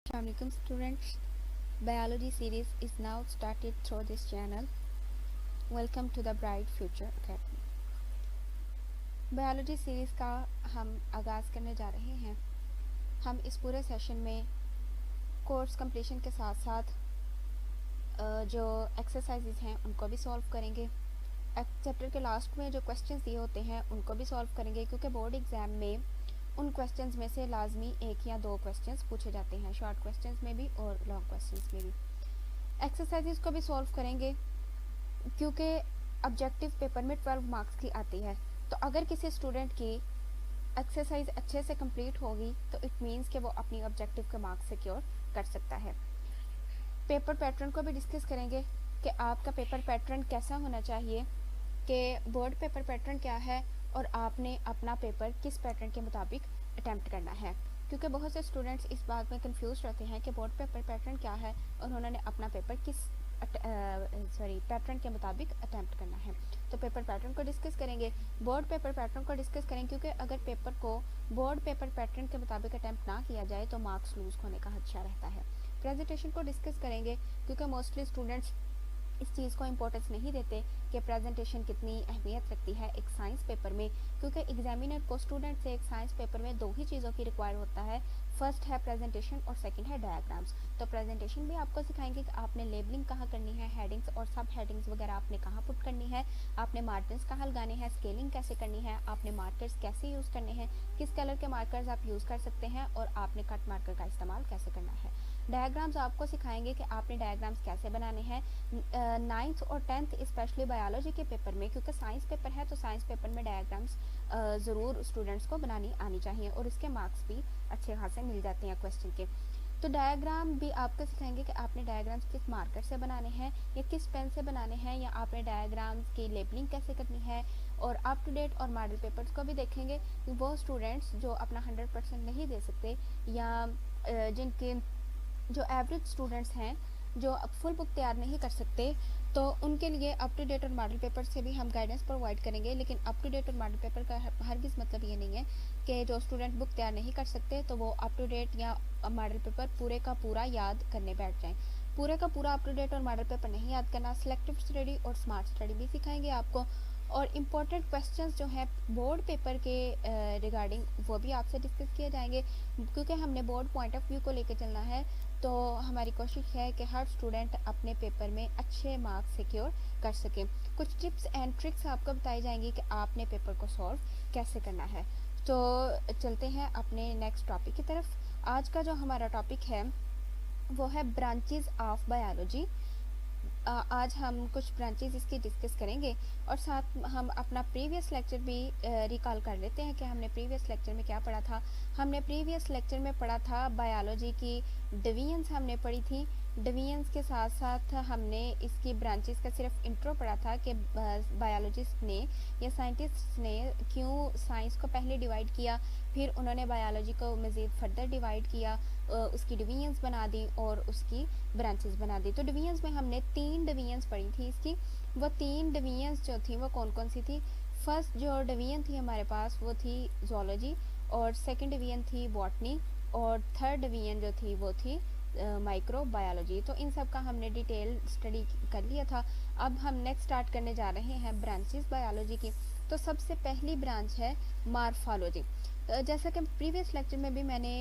Assalamualaikum students. Biology series is now started through this channel. Welcome to the Bright Future Academy. Biology series का हम आगाज़ करने जा रहे हैं। हम इस पूरे सेशन में कोर्स कंप्लीशन के साथ साथ जो एक्सरसाइजेज हैं उनको भी सॉल्व करेंगे। चैप्टर के लास्ट में जो क्वेश्चंस दिए होते हैं उनको भी सॉल्व करेंगे, क्योंकि बोर्ड एग्ज़ाम में उन क्वेश्चंस में से लाजमी एक या दो क्वेश्चंस पूछे जाते हैं, शॉर्ट क्वेश्चंस में भी और लॉन्ग क्वेश्चंस में भी। एक्सरसाइजेज को भी सॉल्व करेंगे, क्योंकि ऑब्जेक्टिव पेपर में 12 मार्क्स की आती है। तो अगर किसी स्टूडेंट की एक्सरसाइज अच्छे से कंप्लीट होगी तो इट मीन्स कि वो अपनी ऑब्जेक्टिव के मार्क्स सिक्योर कर सकता है। पेपर पैटर्न को भी डिस्कस करेंगे कि आपका पेपर पैटर्न कैसा होना चाहिए, कि बोर्ड पेपर पैटर्न क्या है और आपने अपना पेपर किस पैटर्न के मुताबिक अटैम्प्ट करना है, क्योंकि बहुत से स्टूडेंट्स इस बात में कंफ्यूज रहते हैं कि बोर्ड पेपर पैटर्न क्या है और उन्होंने अपना पेपर किस पैटर्न के मुताबिक अटैम्प्ट करना है। तो पेपर पैटर्न को डिस्कस करेंगे, बोर्ड पेपर पैटर्न को डिस्कस करेंगे, क्योंकि अगर पेपर को बोर्ड पेपर पैटर्न के मुताबिक अटैम्प्ट ना किया जाए तो मार्क्स लूज होने का खदशा रहता है। प्रेजेंटेशन को डिस्कस करेंगे, क्योंकि मोस्टली स्टूडेंट्स इस चीज़ को इम्पोर्टेंस नहीं देते कि प्रेजेंटेशन कितनी अहमियत रखती है एक साइंस पेपर में, क्योंकि एग्जामिनर को स्टूडेंट से एक साइंस पेपर में दो ही चीज़ों की रिक्वायर होता है, फर्स्ट है प्रेजेंटेशन और सेकंड है डायग्राम्स। तो प्रेजेंटेशन भी आपको सिखाएंगे कि आपने लेबलिंग कहाँ करनी है, हेडिंग्स और सब हेडिंग्स वगैरह आपने कहाँ पुट करनी है, आपने मार्जिन्स कहाँ लगाने हैं, स्केलिंग कैसे करनी है, आपने मार्कर्स कैसे यूज़ करने हैं, किस कलर के मार्कर्स आप यूज़ कर सकते हैं और आपने कट मार्कर का इस्तेमाल कैसे करना है। डायग्राम्स आपको सिखाएंगे कि आपने डायग्राम्स कैसे बनाने हैं। 9th और 10th स्पेशली बायोलॉजी के पेपर में, क्योंकि साइंस पेपर है तो साइंस पेपर में डायग्राम्स ज़रूर स्टूडेंट्स को बनानी आनी चाहिए और इसके मार्क्स भी अच्छे खासे मिल जाते हैं क्वेश्चन के। तो डायग्राम भी आपको सिखाएंगे कि आपने डायग्राम्स किस मार्कर से बनाने हैं या किस पेन से बनाने हैं, या आपने डायग्राम्स की लेबलिंग कैसे करनी है। और अप टू डेट और मॉडल पेपर्स को भी देखेंगे, वो स्टूडेंट्स जो अपना 100% नहीं दे सकते या जिनके जो एवरेज स्टूडेंट्स हैं जो फुल बुक तैयार नहीं कर सकते, तो उनके लिए अप टू डेट और मॉडल पेपर से भी हम गाइडेंस प्रोवाइड करेंगे। लेकिन अप टू डेट और मॉडल पेपर का हरगिज़ मतलब ये नहीं है कि जो स्टूडेंट बुक तैयार नहीं कर सकते तो वो अप टू डेट या मॉडल पेपर पूरे का पूरा याद करने बैठ जाएं। पूरे का पूरा अप टू डेट और मॉडल पेपर नहीं याद करना, सिलेक्टिव स्टडी और स्मार्ट स्टडी भी सिखाएंगे आपको। और इम्पोर्टेंट क्वेश्चंस जो हैं बोर्ड पेपर के रिगार्डिंग वो भी आपसे डिस्कस किए जाएंगे, क्योंकि हमने बोर्ड पॉइंट ऑफ व्यू को लेकर चलना है। तो हमारी कोशिश है कि हर स्टूडेंट अपने पेपर में अच्छे मार्क्स सिक्योर कर सके। कुछ टिप्स एंड ट्रिक्स आपको बताई जाएंगी कि आपने पेपर को सॉल्व कैसे करना है। तो चलते हैं अपने नेक्स्ट टॉपिक की तरफ। आज का जो हमारा टॉपिक है वो है ब्रांचेस ऑफ बायोलॉजी। आज हम कुछ ब्रांचेस इसकी डिस्कस करेंगे और साथ हम अपना प्रीवियस लेक्चर भी रिकॉल कर लेते हैं कि हमने प्रीवियस लेक्चर में क्या पढ़ा था। हमने प्रीवियस लेक्चर में पढ़ा था बायोलॉजी की डिवीजन्स हमने पढ़ी थी। डिवीजन्स के साथ साथ हमने इसकी ब्रांचेस का सिर्फ इंट्रो पढ़ा था कि बायोलॉजिस्ट ने या साइंटिस्ट ने क्यों साइंस को पहले डिवाइड किया, फिर उन्होंने बायोलॉजी को मज़ीद फर्दर डिवाइड किया, उसकी डिवीजन्स बना दी और उसकी ब्रांचेस बना दी। तो डिवीजन्स में हमने 3 डिवीजन्स पढ़ी थी इसकी। वो 3 डिवीजन्स जो थी वो कौन कौन सी थी? फर्स्ट जो डिवीजन थी हमारे पास वो थी ज़ूलॉजी, और सेकंड डिवीजन थी बॉटनी, और थर्ड डिवीजन जो थी वो थी माइक्रोबायोलॉजी। तो इन सब का हमने डिटेल स्टडी कर लिया था। अब हम नेक्स्ट स्टार्ट करने जा रहे हैं ब्रांचेस बायोलॉजी की। तो सबसे पहली ब्रांच है मॉर्फोलॉजी। जैसा कि प्रीवियस लेक्चर में भी मैंने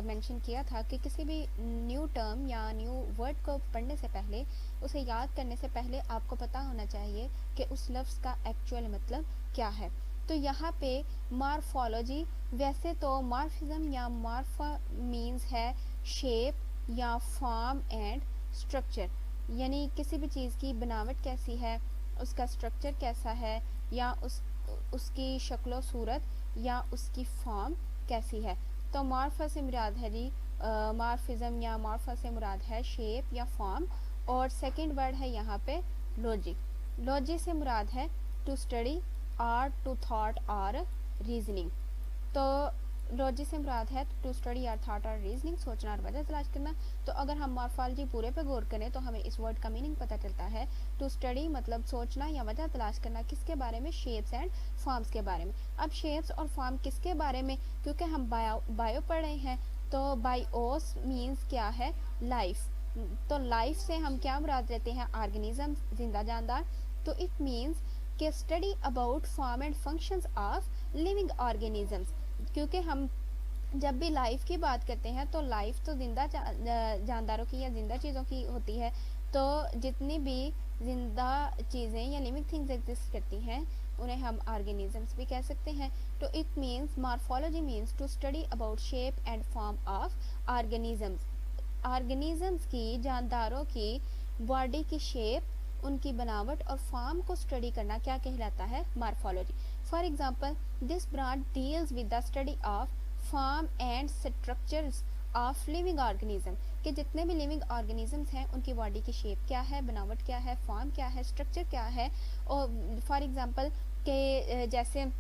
मेंशन किया था कि किसी भी न्यू टर्म या न्यू वर्ड को पढ़ने से पहले, उसे याद करने से पहले आपको पता होना चाहिए कि उस लफ्ज़ का एक्चुअल मतलब क्या है। तो यहाँ पे मॉर्फोलॉजी, वैसे तो मॉर्फिज्म या मॉर्फा मीन्स है शेप या फॉर्म एंड स्ट्रक्चर, यानी किसी भी चीज़ की बनावट कैसी है, उसका स्ट्रक्चर कैसा है, या उसकी शक्लो सूरत या उसकी फॉर्म कैसी है। तो मॉर्फा से मुराद है जी मॉर्फिज्म या मॉर्फा से मुराद है शेप या फॉर्म। और सेकंड वर्ड है यहाँ पे लॉजी। लॉजी से मुराद है टू स्टडी और टू थॉट और रीजनिंग। तो लॉजी से मुराद है टू स्टडी और थॉट और रीजनिंग, सोचना और वजह तलाश करना। तो अगर हम मॉर्फोलॉजी पूरे पे गौर करें तो हमें इस वर्ड का मीनिंग पता चलता है। टू स्टडी मतलब सोचना या वजह तलाश करना, किसके बारे में? शेप्स एंड फॉर्म्स के बारे में। अब शेप्स और फॉर्म किसके बारे में? क्योंकि हम बायो पढ़ रहे हैं तो बायोस मीन्स क्या है, लाइफ। तो लाइफ से हम क्या मुराद लेते हैं, ऑर्गेनिज्म, जिंदा जानदार। तो इट मीन्स कि study about form and functions of living organisms. क्योंकि हम जब भी लाइफ की बात करते हैं तो लाइफ तो जिंदा जानदारों की या जिंदा चीज़ों की होती है। तो जितनी भी जिंदा चीज़ें या लिविंग थिंग्स एग्जिस्ट करती हैं उन्हें हम ऑर्गेनिजम्स भी कह सकते हैं। तो it means morphology means to study about shape and form of organisms. Organisms की, जानदारों की बॉडी की शेप, उनकी बनावट और फॉर्म को स्टडी करना क्या कहलाता है, morphology. For example this branch deals with the study of form and structures of living organism, कि जितने भी लिविंग ऑर्गेनिजम्स हैं उनकी बॉडी की शेप क्या है, बनावट क्या है, फॉर्म क्या है, स्ट्रक्चर क्या है। और फॉर एग्जांपल के जैसे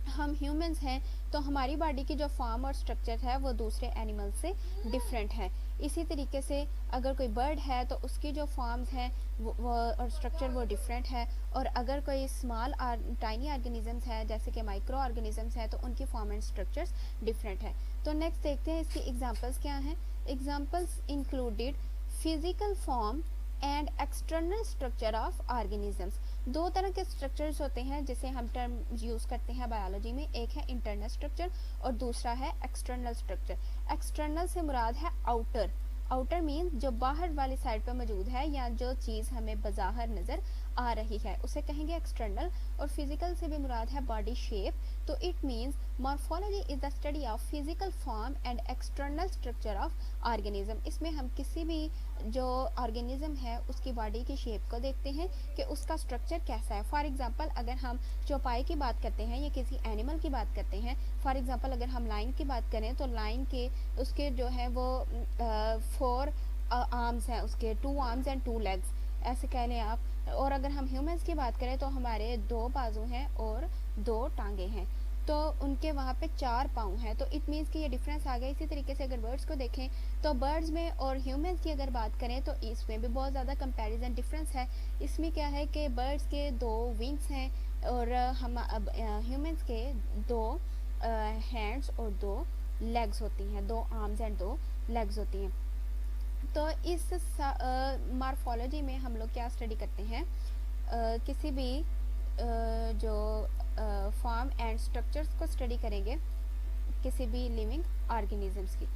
हम ह्यूमंस हैं तो हमारी बॉडी की जो फॉर्म और स्ट्रक्चर है वो दूसरे एनिमल से डिफरेंट है। इसी तरीके से अगर कोई बर्ड है तो उसकी जो फॉर्म्स हैं वो और स्ट्रक्चर वो डिफरेंट है। और अगर कोई स्मॉल टाइनी ऑर्गेनिजम्स है जैसे कि माइक्रो ऑर्गेनिजम्स हैं तो उनकी फॉर्म एंड स्ट्रक्चर्स डिफरेंट है। तो नेक्स्ट देखते हैं इसकी एग्जांपल्स क्या हैं। Examples included physical form and external structure of organisms. दो तरह के स्ट्रक्चर्स होते हैं जिसे हम टर्म यूज़ करते हैं बायोलॉजी में, एक है इंटरनल स्ट्रक्चर और दूसरा है एक्सटर्नल स्ट्रक्चर। एक्सटर्नल से मुराद है आउटर। आउटर मीन्स जो बाहर वाली साइड पर मौजूद है या जो चीज़ हमें बाहर नज़र आ रही है उसे कहेंगे एक्सटर्नल। और फिजिकल से भी मुराद है बॉडी शेप। तो it means morphology is the study of physical form and external structure of organism. इसमें हम किसी भी जो ऑर्गेनिज्म है उसकी बॉडी की शेप को देखते हैं कि उसका स्ट्रक्चर कैसा है। फॉर एग्जांपल अगर हम चौपाई की बात करते हैं या किसी एनिमल की बात करते हैं, फॉर एग्जांपल अगर हम लाइन की बात करें तो लाइन के उसके जो है वो 4 आर्म्स हैं, उसके 2 आर्म्स एंड 2 लेग्स ऐसे कह लें आप। और अगर हम ह्यूमंस की बात करें तो हमारे 2 बाजू हैं और 2 टांगे हैं, तो उनके वहाँ पे 4 पाँव हैं। तो इट मीन्स कि ये डिफरेंस आ गया। इसी तरीके से अगर बर्ड्स को देखें तो बर्ड्स में और ह्यूमंस की अगर बात करें तो इसमें भी बहुत ज़्यादा कंपैरिजन डिफरेंस है। इसमें क्या है कि बर्ड्स के 2 विंग्स हैं और हम ह्यूमंस के 2 हैंड्स और 2 लेग्स होती हैं, 2 आर्म्स एंड 2 लेग्स होती हैं। तो इस मॉर्फोलॉजी में हम लोग क्या स्टडी करते हैं, किसी भी जो फॉर्म एंड स्ट्रक्चर्स को स्टडी करेंगे किसी भी लिविंग ऑर्गेनिजम्स की।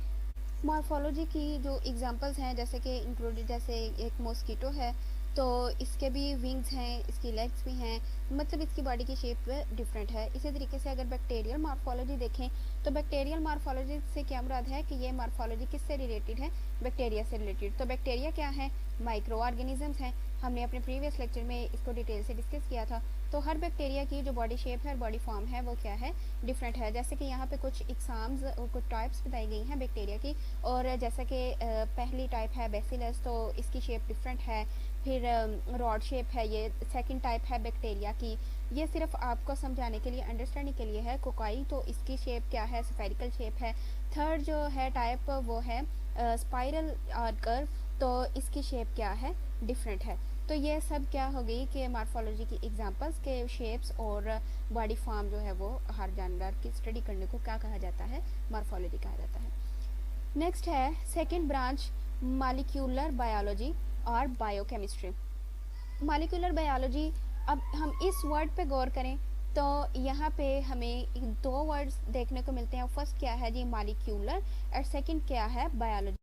मॉर्फोलॉजी की जो एग्जांपल्स हैं जैसे कि इंक्लूडेड, जैसे एक मॉस्किटो है तो इसके भी विंग्स हैं, इसकी लेग्स भी हैं, मतलब इसकी बॉडी की शेप डिफरेंट है। इसी तरीके से अगर बैक्टीरियल मॉर्फोलॉजी देखें तो बैक्टीरियल मॉर्फोलॉजी से क्या मुराद है कि ये मॉर्फोलॉजी किससे रिलेटेड है, बैक्टीरिया से रिलेटेड। तो बैक्टीरिया क्या है, माइक्रो ऑर्गेनिजम्स हैं। हमने अपने प्रीवियस लेक्चर में इसको डिटेल से डिस्कस किया था। तो हर बैक्टीरिया की जो बॉडी शेप है और बॉडी फॉर्म है वो क्या है, डिफरेंट है। जैसे कि यहाँ पे कुछ एग्जाम्स और कुछ टाइप्स बताई गई हैं बैक्टीरिया की। और जैसा कि पहली टाइप है बेसिलस, तो इसकी शेप डिफरेंट है। फिर रॉड शेप है, ये सेकंड टाइप है बैक्टीरिया की। ये सिर्फ आपको समझाने के लिए, अंडरस्टैंडिंग के लिए है। कोकाई, तो इसकी शेप क्या है, स्फेरिकल शेप है। थर्ड जो है टाइप वो है स्पाइरल कर्व, तो इसकी शेप क्या है, डिफरेंट है। तो ये सब क्या हो गई कि मॉर्फोलॉजी की एग्जांपल्स के शेप्स और बॉडी फॉर्म जो है वो हर जानवर की स्टडी करने को क्या कहा जाता है, मॉर्फोलॉजी कहा जाता है। नेक्स्ट है सेकंड ब्रांच मॉलिक्यूलर बायोलॉजी और बायोकेमिस्ट्री। मॉलिक्यूलर बायोलॉजी, अब हम इस वर्ड पे गौर करें तो यहाँ पे हमें 2 वर्ड्स देखने को मिलते हैं। फर्स्ट क्या है जी, मॉलिक्यूलर, और सेकंड क्या है, बायोलॉजी।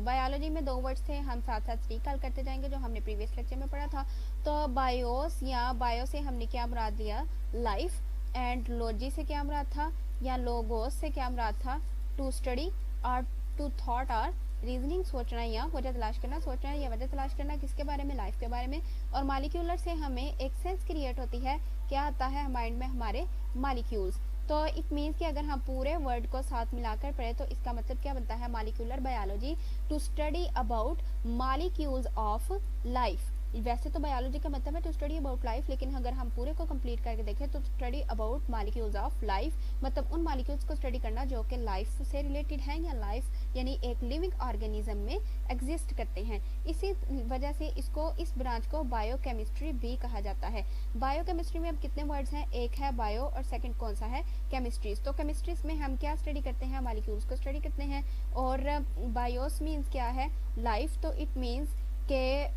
बायोलॉजी में 2 वर्ड्स थे, हम साथ साथ रिकॉल करते जाएंगे जो हमने प्रीवियस लेक्चर में पढ़ा था। तो बायोस या बायो से हमने क्या मुराद लिया, लाइफ, एंड लॉजी से क्या मुराद था या लोगोस से क्या मुराद था, टू स्टडी और टू थॉट और रीजनिंग, सोचना या वजह तलाश करना, सोचना या वजह तलाश करना किसके बारे में, लाइफ के बारे में। और मॉलिक्यूलर से हमें एक सेंस क्रिएट होती है, क्या आता है माइंड में, हमारे मॉलिक्यूल्स। तो इट मीन्स कि अगर हम पूरे वर्ड को साथ मिलाकर पढ़े तो इसका मतलब क्या बनता है, molecular biology to study about molecules of life. वैसे तो बायोलॉजी का मतलब है टू स्टडी अबाउट लाइफ, लेकिन अगर हम पूरे को कंप्लीट करके देखें तो study about molecules of life, मतलब उन मालिक्यूल्स को स्टडी करना जो कि लाइफ से रिलेटेड है या लाइफ यानी एक लिविंग ऑर्गेनिज्म में एग्जिस्ट करते हैं। इसी वजह से इसको इस ब्रांच को बायोकेमिस्ट्री भी कहा जाता है। बायोकेमिस्ट्री में अब कितने वर्ड्स हैं, एक है बायो और सेकंड कौन सा है, केमिस्ट्रीज। तो केमिस्ट्रीज में हम क्या स्टडी करते हैं, मालिक्यूल्स को स्टडी करते हैं। और बायोस मीन्स क्या है, लाइफ। तो इट मीन्स के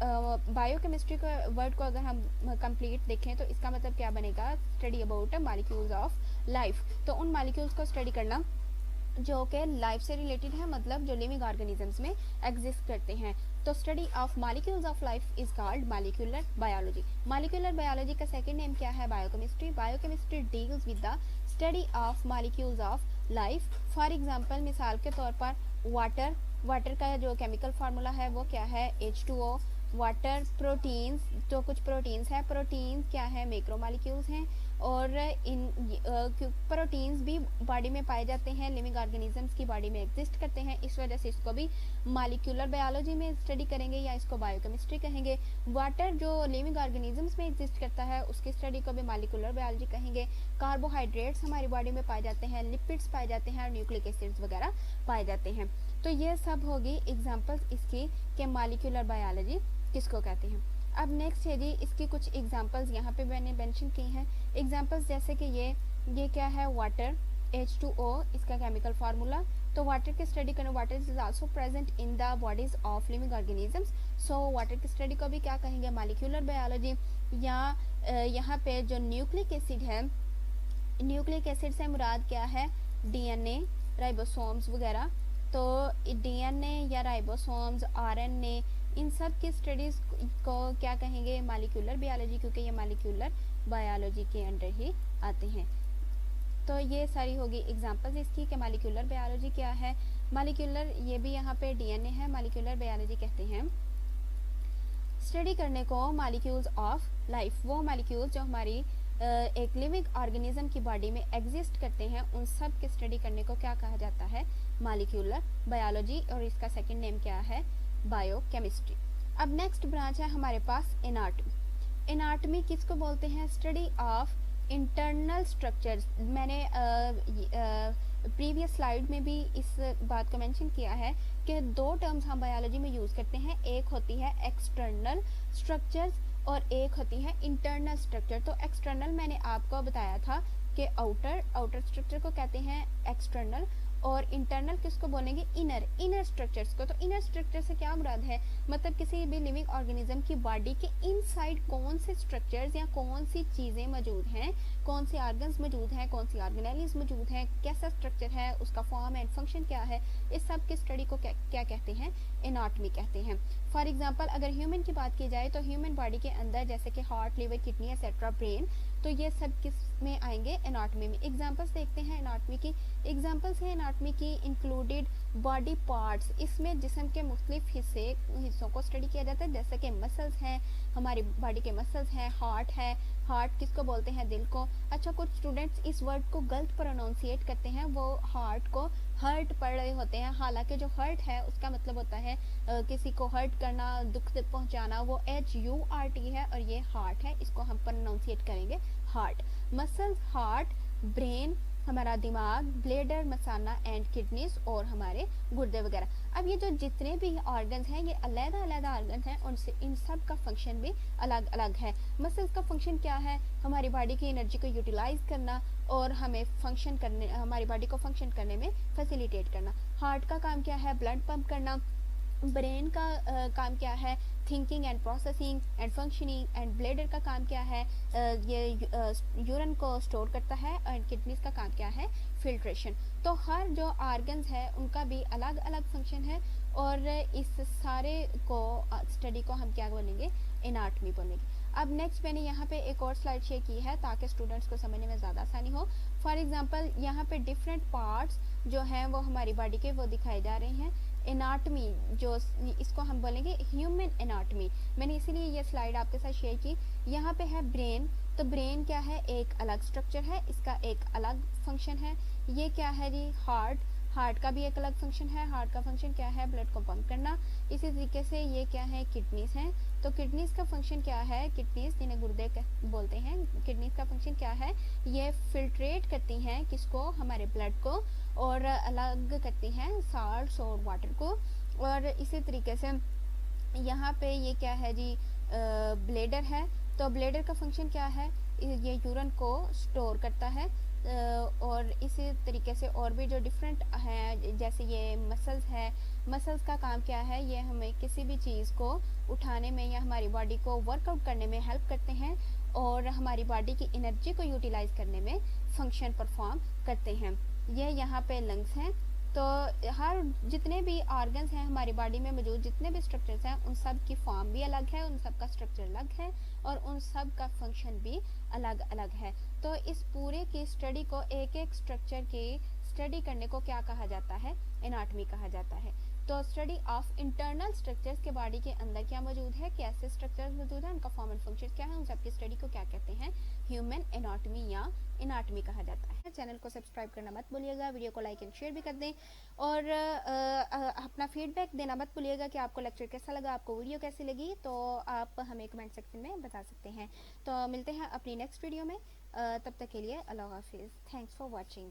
बायोकेमिस्ट्री का वर्ड को अगर हम कंप्लीट देखें तो इसका मतलब क्या बनेगा, study about molecules of life. तो उन मालिक्यूल्स को स्टडी करना जो कि लाइफ से रिलेटेड है, मतलब जो लिविंग ऑर्गेनिजम्स में एग्जिस्ट करते हैं। तो study of molecules of life is called molecular biology. Molecular biology का सेकंड नेम क्या है, biochemistry. Biochemistry deals with the study of molecules of life. For example, मिसाल के तौर पर वाटर का जो केमिकल फार्मूला है वो क्या है, H2O। वाटर, प्रोटीन्स, जो कुछ प्रोटीन्स है, प्रोटीन क्या है, मैक्रोमोलिक्यूल्स हैं। और इन प्रोटीन्स भी बॉडी में पाए जाते हैं, लिविंग ऑर्गेनिजम्स की बॉडी में एग्जिस्ट करते हैं, इस वजह से इसको भी मॉलिक्यूलर बायोलॉजी में स्टडी करेंगे या इसको बायोकेमिस्ट्री कहेंगे। वाटर जो लिविंग ऑर्गेनिजम्स में एग्जिस्ट करता है उसकी स्टडी को भी मॉलिक्यूलर बायोलॉजी कहेंगे। कार्बोहाइड्रेट्स हमारी बॉडी में पाए जाते हैं, लिपिड्स पाए जाते हैं और न्यूक्लिक एसिड्स वगैरह पाए जाते हैं। तो ये सब होगी एग्जाम्पल्स इसकी कि मॉलिक्यूलर बायोलॉजी किसको कहते हैं। अब नेक्स्ट है जी, इसकी कुछ एग्जांपल्स यहाँ पे मैंने मेंशन की हैं। एग्जांपल्स जैसे कि ये क्या है, वाटर, H2O इसका केमिकल फार्मूला। तो वाटर की स्टडी करना, water is also present in the bodies of living organisms. So water की स्टडी को भी क्या कहेंगे, मॉलिक्यूलर बायोलॉजी। या यहाँ पे जो न्यूक्लिक एसिड है, न्यूक्लिक एसिड से मुराद क्या है, DNA, राइबोसोम्स वगैरह। तो DNA या राइबोसोम्स, RNA, इन सब की स्टडीज़ को क्या कहेंगे, मॉलिक्यूलर बायोलॉजी, क्योंकि ये मॉलिक्यूलर बायोलॉजी के अंडर ही आते हैं। तो ये सारी होगी एग्जांपल्स इसकी कि मॉलिक्यूलर बायोलॉजी क्या है। मॉलिक्यूलर, ये भी यहाँ पे DNA है, मॉलिक्यूलर बायोलॉजी कहते हैं स्टडी करने को मॉलिक्यूल्स ऑफ लाइफ। वो मॉलिक्यूल्स जो हमारी एक लिविंग ऑर्गेनिज्म की बॉडी में एग्जिस्ट करते हैं, उन सब की स्टडी करने को क्या कहा जाता है, मॉलिक्यूलर बायोलॉजी। और इसका सेकंड नेम क्या है, बायोकेमिस्ट्री। अब नेक्स्ट ब्रांच है हमारे पास एनाटॉमी। एनाटॉमी किसको बोलते हैं, स्टडी ऑफ इंटरनल स्ट्रक्चर्स। मैंने प्रीवियस स्लाइड में भी इस बात को मेंशन किया है कि दो टर्म्स हम बायोलॉजी में यूज़ करते हैं, एक होती है एक्सटर्नल स्ट्रक्चर्स और एक होती है इंटरनल स्ट्रक्चर। तो एक्सटर्नल मैंने आपको बताया था कि आउटर स्ट्रक्चर को कहते हैं एक्सटर्नल, और इंटरनल किसको बोलेंगे, इनर स्ट्रक्चर्स को। तो इनर स्ट्रक्चर से क्या मुराद है, मतलब किसी भी लिविंग ऑर्गेनिज्म की बॉडी के इनसाइड कौन से स्ट्रक्चर्स या कौन सी चीज़ें मौजूद हैं, कौन सी ऑर्गन्स मौजूद हैं, कौन सी ऑर्गेनेलिज मौजूद हैं, कैसा स्ट्रक्चर है, उसका फॉर्म एंड फंक्शन क्या है, इस सब की स्टडी को क्या कहते हैं, एनाटॉमी कहते हैं। फॉर एग्जाम्पल, अगर ह्यूमन की बात की जाए तो ह्यूमन बॉडी के अंदर जैसे कि heart, liver, kidney etcetera, brain, तो ये सब किस में आएंगे, एनाटॉमी में। एग्जांपल्स देखते हैं एनाटॉमी की। एग्जांपल्स हैं एनाटॉमी की, इंक्लूडेड बॉडी पार्ट्स। इसमें जिस्म के मुख्तलिफ हिस्सों को स्टडी किया जाता है, जैसे कि मसल्स हैं, हमारी बॉडी के मसल्स हैं, हार्ट है, हार्ट किसको बोलते हैं, दिल को। अच्छा, कुछ स्टूडेंट्स इस वर्ड को गलत प्रोनाउंसिएट करते हैं, वो हार्ट को हर्ट पढ़ रहे होते हैं, हालांकि जो हर्ट है उसका मतलब होता है किसी को हर्ट करना, दुख पहुंचाना, वो HURT है, और ये हार्ट है, इसको हम प्रोनाउंसिएट करेंगे हार्ट। मसल्स, हार्ट, ब्रेन हमारा दिमाग, ब्लेडर, मसाना एंड किडनीज और हमारे गुर्दे वगैरह। अब ये जो जितने भी ऑर्गन्स हैं ये अलग-अलग ऑर्गन हैं, उनसे इन सब का फंक्शन भी अलग अलग है। मसल्स का फंक्शन क्या है, हमारी बॉडी की एनर्जी को यूटिलाइज करना और हमें फंक्शन करने, हमारी बॉडी को फंक्शन करने में फैसिलिटेट करना। हार्ट का काम क्या है, ब्लड पंप करना। ब्रेन का काम क्या है, thinking and processing and functioning. And bladder का काम क्या है, ये यूरिन को स्टोर करता है। एंड किडनीज का काम क्या है, फिल्ट्रेशन। तो हर जो ऑर्गन्स है उनका भी अलग अलग फंक्शन है, और इस सारे को स्टडी को हम क्या बोलेंगे, एनाटॉमी बोलेंगे। अब नेक्स्ट मैंने यहाँ पे एक और स्लाइड शेयर की है ताकि स्टूडेंट्स को समझने में ज़्यादा आसानी हो। फॉर एग्जांपल, यहाँ पे डिफरेंट पार्ट्स जो हैं वो हमारी बॉडी के वो दिखाए जा रहे हैं। एनाटॉमी जो इसको हम बोलेंगे ह्यूमन एनाटॉमी, मैंने इसीलिए ये स्लाइड आपके साथ शेयर की। यहाँ पे है ब्रेन, तो ब्रेन क्या है, एक अलग स्ट्रक्चर है, इसका एक अलग फंक्शन है। ये क्या है जी, हार्ट, हार्ट का भी एक अलग फंक्शन है। हार्ट का फंक्शन क्या है? ब्लड को पंप करना। इसी तरीके से ये क्या है? किडनीज हैं। तो किडनीज का फंक्शन क्या है? किडनीज जिन्हें गुर्दे बोलते हैं, किडनीज का फंक्शन क्या है? ये फिल्ट्रेट करती हैं किसको? हमारे ब्लड को, और अलग करती हैं साल्ट्स और वाटर को। और इसी तरीके से यहाँ पे ये क्या है जी? ब्लेडर है। तो ब्लेडर का फंक्शन क्या है? ये यूरिन को स्टोर करता है। और इसी तरीके से और भी जो डिफरेंट हैं, जैसे ये मसल्स है। मसल्स का काम क्या है? ये हमें किसी भी चीज़ को उठाने में या हमारी बॉडी को वर्कआउट करने में हेल्प करते हैं, और हमारी बॉडी की एनर्जी को यूटिलाइज करने में फंक्शन परफॉर्म करते हैं। ये यहाँ पे लंग्स हैं। तो हर जितने भी ऑर्गन्स हैं हमारी बॉडी में मौजूद, जितने भी स्ट्रक्चर्स हैं, उन सब की फॉर्म भी अलग है, उन सब का स्ट्रक्चर अलग है, और उन सब का फंक्शन भी अलग अलग है। तो इस पूरे की स्टडी को, एक एक स्ट्रक्चर की स्टडी करने को क्या कहा जाता है? एनाटॉमी कहा जाता है। तो स्टडी ऑफ इंटरनल स्ट्रक्चर्स के बॉडी के अंदर क्या मौजूद है, कैसे स्ट्रक्चर्स मौजूद है, उनका फॉर्म एंड फंक्शन क्या है, उन सब की स्टडी को क्या कहते हैं? ह्यूमन एनाटॉमी या एनाटॉमी कहा जाता है। चैनल को सब्सक्राइब करना मत भूलिएगा, वीडियो को लाइक एंड शेयर भी कर दें, और अपना फीडबैक देना मत भूलिएगा कि आपको लेक्चर कैसा लगा, आपको वीडियो कैसी लगी। तो आप हमें कमेंट सेक्शन में बता सकते हैं। तो मिलते हैं अपनी नेक्स्ट वीडियो में। तब तक के लिए अल्लाह हाफिज़। Thanks for watching.